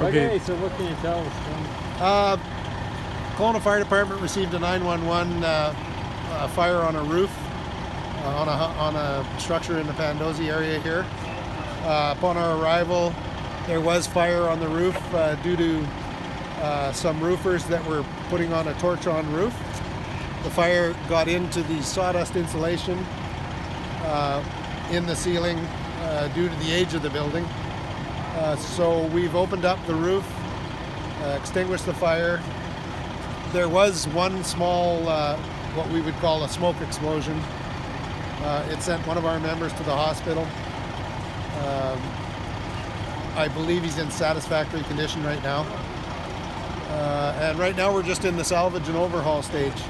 Okay, so what can you tell us? Kelowna Fire Department received a 911 fire on a roof on a structure in the Pandosy area here. Upon our arrival, there was fire on the roof due to some roofers that were putting on a torch on roof. The fire got into the sawdust insulation in the ceiling due to the age of the building. So we've opened up the roof, extinguished the fire. There was one small, what we would call a smoke explosion. It sent one of our members to the hospital. I believe he's in satisfactory condition right now. And right now we're just in the salvage and overhaul stage.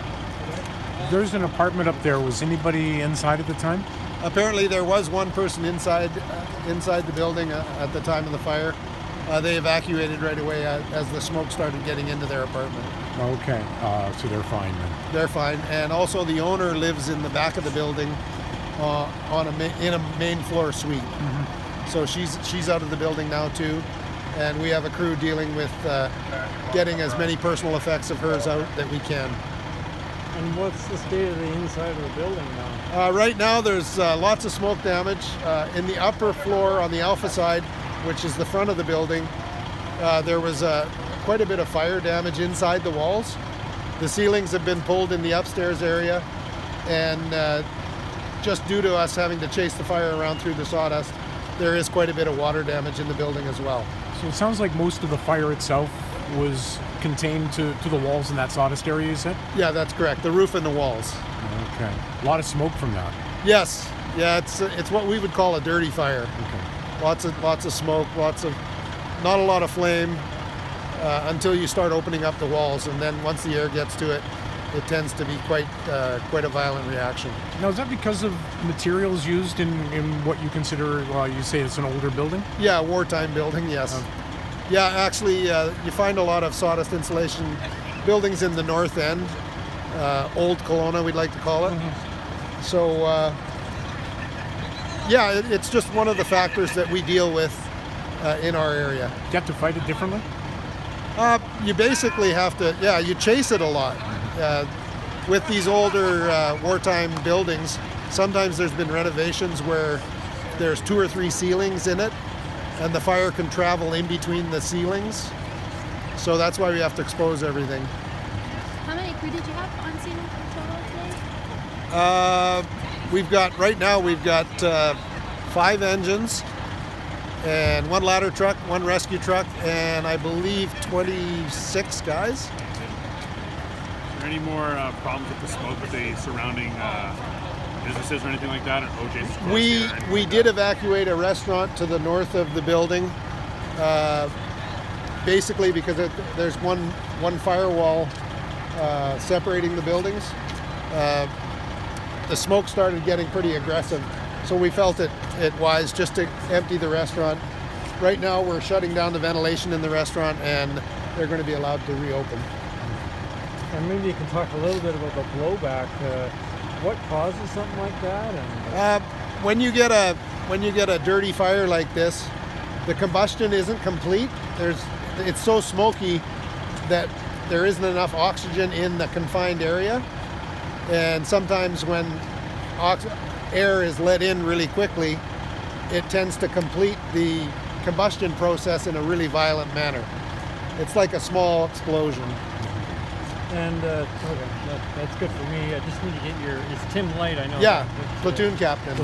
There's an apartment up there. Was anybody inside at the time? Apparently there was one person inside the building at the time of the fire. They evacuated right away as the smoke started getting into their apartment. Okay, so they're fine then. They're fine. And also the owner lives in the back of the building in a main floor suite. Mm-hmm. So she's out of the building now too. And we have a crew dealing with getting as many personal effects of hers out that we can. And what's the state of the inside of the building now? Right now there's lots of smoke damage. In the upper floor on the Alpha side, which is the front of the building, there was quite a bit of fire damage inside the walls. The ceilings have been pulled in the upstairs area, and just due to us having to chase the fire around through the sawdust, there is quite a bit of water damage in the building as well. So it sounds like most of the fire itself was contained to the walls in that sawdust area, you said? Yeah, that's correct. The roof and the walls. Okay. A lot of smoke from that. Yes. Yeah, it's what we would call a dirty fire. Okay. Lots of smoke, not a lot of flame until you start opening up the walls, and then once the air gets to it, it tends to be quite a violent reaction. Now, is that because of materials used in what you consider, well, you say it's an older building? Yeah, wartime building, yes. Yeah, actually, you find a lot of sawdust insulation buildings in the north end, old Kelowna, we'd like to call it. Mm-hmm. So, yeah, it's just one of the factors that we deal with in our area. Do you have to fight it differently? You basically have to, you chase it a lot. With these older wartime buildings, sometimes there's been renovations where there's 2 or 3 ceilings in it, and the fire can travel in between the ceilings. So that's why we have to expose everything. How many crew did you have on scene total today? Right now we've got 5 engines and 1 ladder truck, 1 rescue truck, and I believe 26 guys. Are there any more problems with the smoke with the surrounding businesses or anything like that? Or OJ's We did evacuate a restaurant to the north of the building, basically because there's one firewall separating the buildings. The smoke started getting pretty aggressive, so we felt it wise just to empty the restaurant. Right now we're shutting down the ventilation in the restaurant, and they're going to be allowed to reopen. And maybe you can talk a little bit about the blowback. What causes something like that? And when you get a dirty fire like this, the combustion isn't complete. It's so smoky that there isn't enough oxygen in the confined area, and sometimes when air is let in really quickly, it tends to complete the combustion process in a really violent manner. It's like a small explosion. And okay, that's good for me. I just need to get it's Tim Light, I know. Yeah, Platoon Captain.